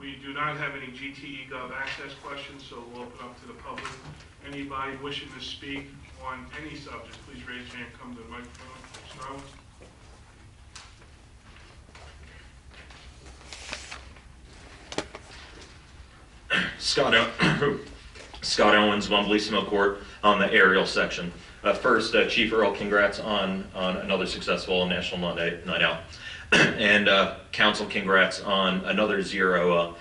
We do not have any GTE Gov access questions, so we'll open up to the public. Anybody wishing to speak on any subject, please raise your hand, come to the microphone. Scott Owens, Bellissimo Court, on the aerial section. First, Chief Earl, congrats on another successful National Night Out. And Council, congrats on another zero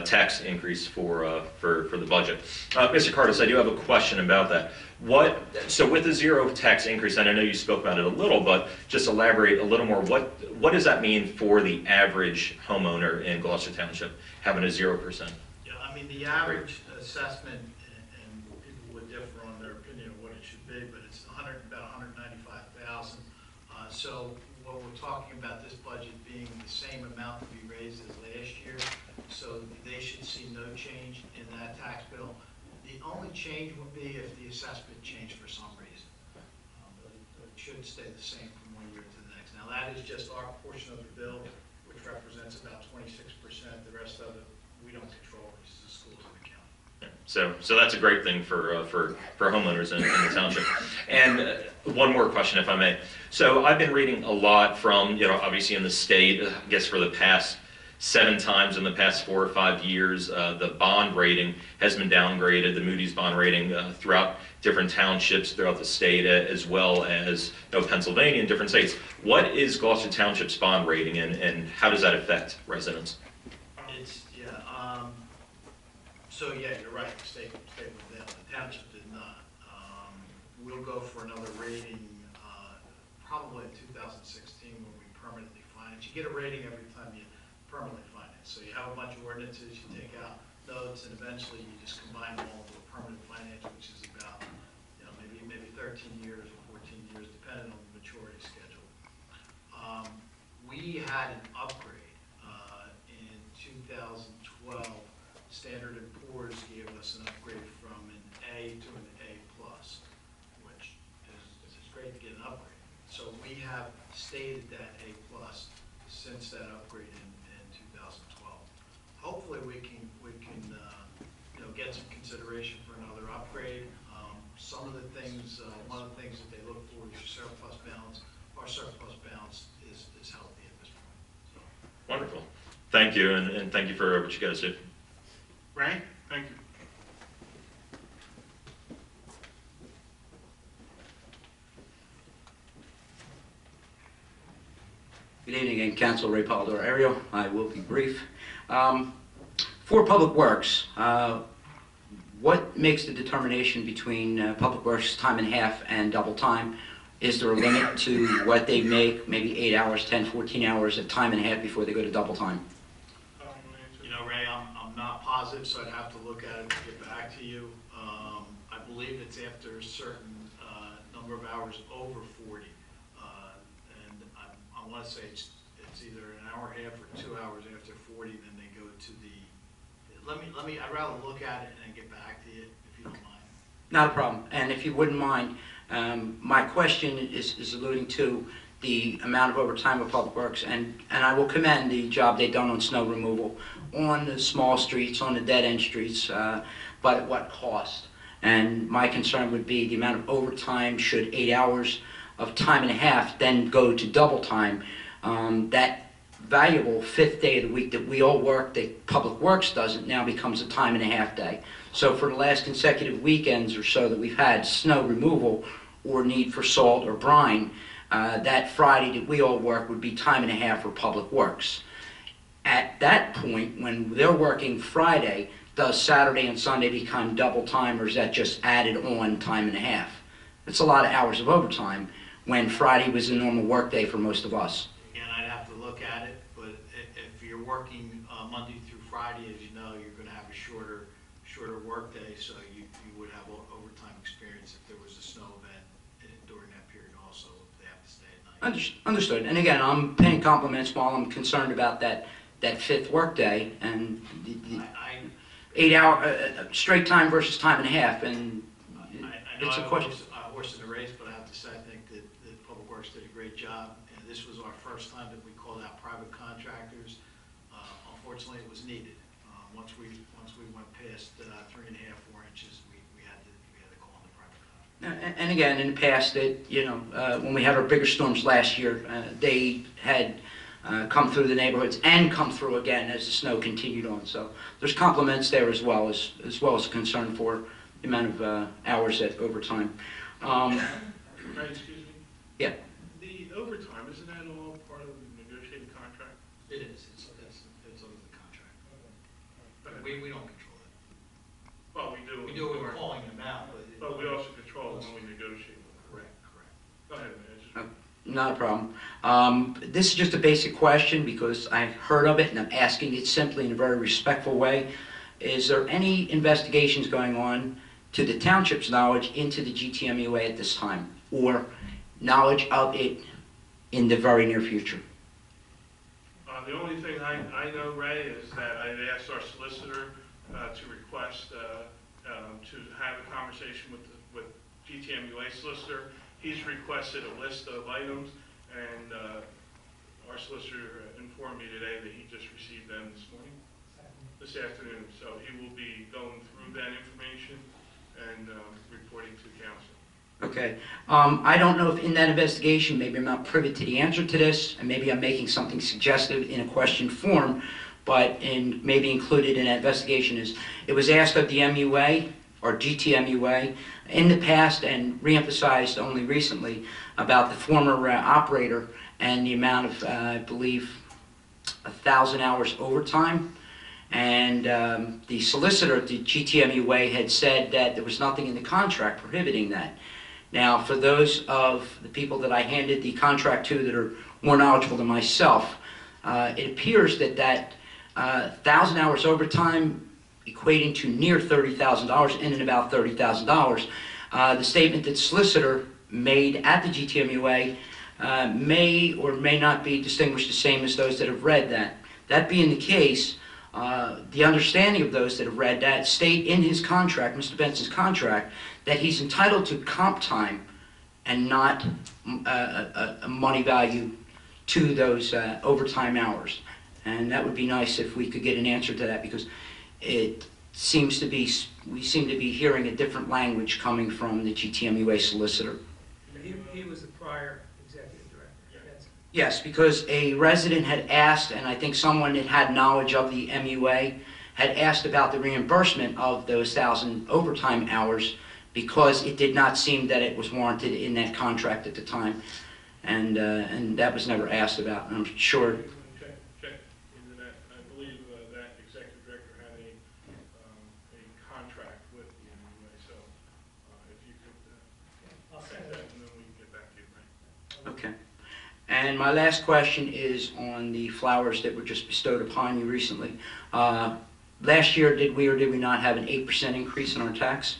tax increase for the budget. Mr. Curtis, I do have a question about that. So with the zero tax increase, and I know you spoke about it a little, but just elaborate a little more. What does that mean for the average homeowner in Gloucester Township having a 0%? Yeah, I mean the average assessment, and people would differ on their opinion of what it should be, but it's about 195,000. So what we're talking about this budget being the same amount to be raised as last year, so they should see no change in that tax bill. The only change would be if the assessment changed for some reason, but it should stay the same from one year to the next. Now that is just our portion of the bill, which represents about 26%. The rest of it we don't control, it's the schools in the county. So that's a great thing for homeowners in the township. And one more question, if I may. So I've been reading a lot from, obviously in the state, I guess for the past 7 times in the past 4 or 5 years, the bond rating has been downgraded, the Moody's bond rating throughout different townships throughout the state, as well as Pennsylvania and different states. What is Gloucester Township's bond rating, and how does that affect residents? So yeah, you're right, the state went down, the township did not. We'll go for another rating probably in 2016 when we permanently finance. You get a rating every time you permanently finance. So you have a bunch of ordinances, you take out notes, and eventually you just combine them all into a permanent finance, which is about maybe 13 years or 14 years, depending on the maturity schedule. We had an upgrade in 2012. Standard & Poor's gave us an upgrade from an A to an A+, which is great to get an upgrade. So we have stayed at that A+ since that upgrade in 2012. Hopefully we can get some consideration for another upgrade. Some of the things, one of the things that they look for is your surplus balance. Our surplus balance is healthy at this point. So. Wonderful. Thank you, and thank you for what you guys do. Ray, thank you. Good evening again, Council. Ray Polidoro Ariel. I will be brief. For Public Works, what makes the determination between Public Works time and a half and double time? Is there a limit to what they make, maybe 8 hours, 10, 14 hours at time and a half before they go to double time? Ray, I'm not positive, so I'd have to look at it to get back to you. I believe it's after a certain number of hours over 40, and I want to say it's either an hour and a half or 2 hours after 40. Then they go to the. I'd rather look at it and get back to you if you don't mind. Not a problem. And if you wouldn't mind, my question is alluding to the amount of overtime of Public Works, and I will commend the job they've done on snow removal on the small streets, on the dead-end streets, but at what cost? And my concern would be the amount of overtime should 8 hours of time and a half then go to double time. That valuable 5th day of the week that we all work, that Public Works doesn't, now becomes a time and a half day. So for the last consecutive weekends or so that we've had snow removal or need for salt or brine, that Friday that we all work would be time and a half for Public Works. At that point, when they're working Friday, does Saturday and Sunday become double time, or is that just added on time and a half? It's a lot of hours of overtime when Friday was a normal work day for most of us. Again, I'd have to look at it, but if you're working Monday through Friday, as you know, you're going to have a shorter work day, so you would have overtime experience if there was a snow event during that period also, if they have to stay at night. Understood. And again, I'm paying compliments while I'm concerned about that 5th work day and the 8 hour straight time versus time and a half, and it's a question. I horse in the race, but I have to say I think that Public Works did a great job, and this was our first time that we called out private contractors. Unfortunately, it was needed. Once we went past 3.5, 4 inches, we had to call on the private contractor. And again, in the past, when we had our bigger storms last year, they had come through the neighborhoods and come through again as the snow continued on. So there's compliments there as well as a concern for the amount of hours at overtime. Right, excuse me? Yeah. The overtime, isn't that all part of the negotiated contract? It is. It's under the contract. Go ahead. We don't control it. Well, we do. We do it when we're calling them out, But we also control it when we negotiate. Correct. Go ahead, man. Not a problem. This is just a basic question because I've heard of it and I'm asking it simply in a very respectful way. Is there any investigations going on to the township's knowledge into the GTMUA at this time, or knowledge of it in the very near future? The only thing I know, Ray, is that I've asked our solicitor to request to have a conversation with GTMUA solicitor. He's requested a list of items, and our solicitor informed me today that he just received them this afternoon. So he will be going through that information and reporting to council. Okay. I don't know if in that investigation, maybe I'm not privy to the answer to this, and maybe I'm making something suggestive in a question form, but maybe included in that investigation is, it was asked of the MUA, or GTMUA, in the past and reemphasized only recently about the former operator and the amount of, I believe, 1,000 hours overtime. And the solicitor at the GTMUA had said that there was nothing in the contract prohibiting that. Now, for those of the people that I handed the contract to that are more knowledgeable than myself, it appears that 1,000 hours overtime equating to near $30,000, in and about $30,000. The statement that solicitor made at the GTMUA may or may not be distinguished the same as those that have read that. That being the case, the understanding of those that have read that state in his contract, Mr. Benson's contract, that he's entitled to comp time and not a money value to those overtime hours. And that would be nice if we could get an answer to that, because it seems to be, we seem to be hearing a different language coming from the GTMUA solicitor. He was the prior executive director. Yes. Yes, because a resident had asked, and I think someone that had knowledge of the MUA had asked about the reimbursement of those 1,000 overtime hours, because it did not seem that it was warranted in that contract at the time, and that was never asked about. And I'm sure. Check into that. I believe that executive director had a contract with the MUA, so if you could I'll check send that, it. and then we can get back to you, right? Okay. And my last question is on the flowers that were just bestowed upon you recently. Last year, did we or did we not have an 8% increase in our tax?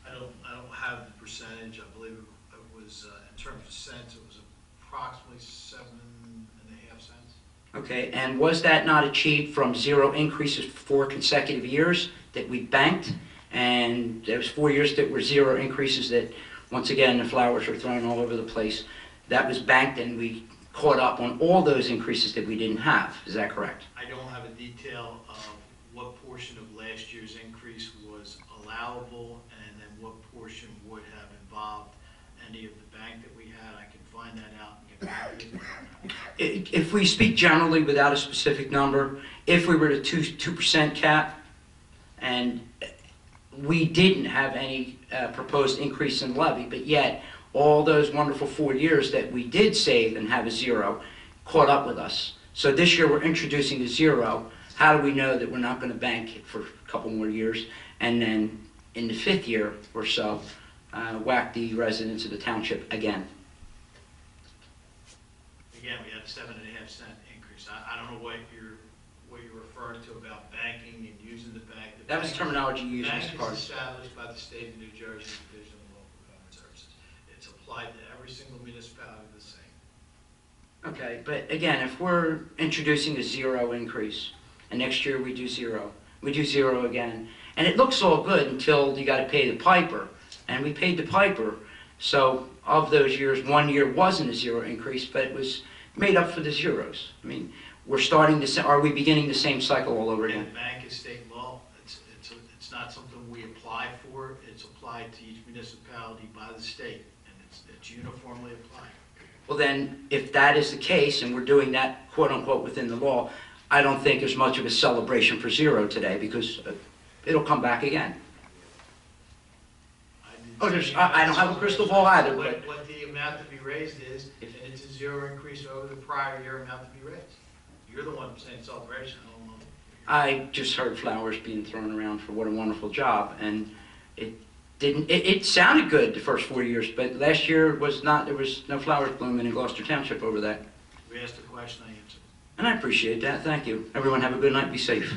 I don't have the percentage. I believe it was, in terms of cents, it was approximately 7.5 cents. Okay, and was that not achieved from 0 increases for 4 consecutive years that we banked? And there was 4 years that were 0 increases that, once again, the flowers were thrown all over the place. That was banked, and we caught up on all those increases that we didn't have. Is that correct? I don't have a detail of what portion of last year's increase was allowable, and then what portion would have involved any of the bank that we had. I can find that out and get back to you. If we speak generally without a specific number, if we were to 2% cap, and we didn't have any proposed increase in levy, but yet all those wonderful 4 years that we did save and have a 0 caught up with us. So this year we're introducing a 0. How do we know that we're not going to bank it for a couple more years, and then in the 5th year or so whack the residents of the township again? Again, we had a 7.5 cent increase. I don't know what you're referring to about banking and using the bank. The That was bank- terminology you used, Bank Mr. is Carter. established by the state of New Jersey Division of Local Government Services. It's applied to every single municipality the same. Okay, but again, if we're introducing a 0 increase, and next year we do 0, we do 0 again, and it looks all good until you got to pay the piper, and we paid the piper. So of those years, 1 year wasn't a 0 increase, but it was made up for the zeros. I mean, are we beginning the same cycle all over And again? bank is state law. It's not something we apply for. It's applied to each municipality by the state, and it's uniformly applied. Well then, if that is the case, and we're doing that quote-unquote within the law, I don't think there's much of a celebration for zero today, because it'll come back again. I don't have a crystal ball either, but- What the amount to be raised is, and it's a zero increase over the prior year amount to be raised. You're the one saying celebration, I don't know. I just heard flowers being thrown around for what a wonderful job, and it sounded good the first 4 years, but last year was not, there was no flowers blooming in Gloucester Township over that. We asked the question, I answered. And I appreciate that, thank you. Everyone have a good night, be safe.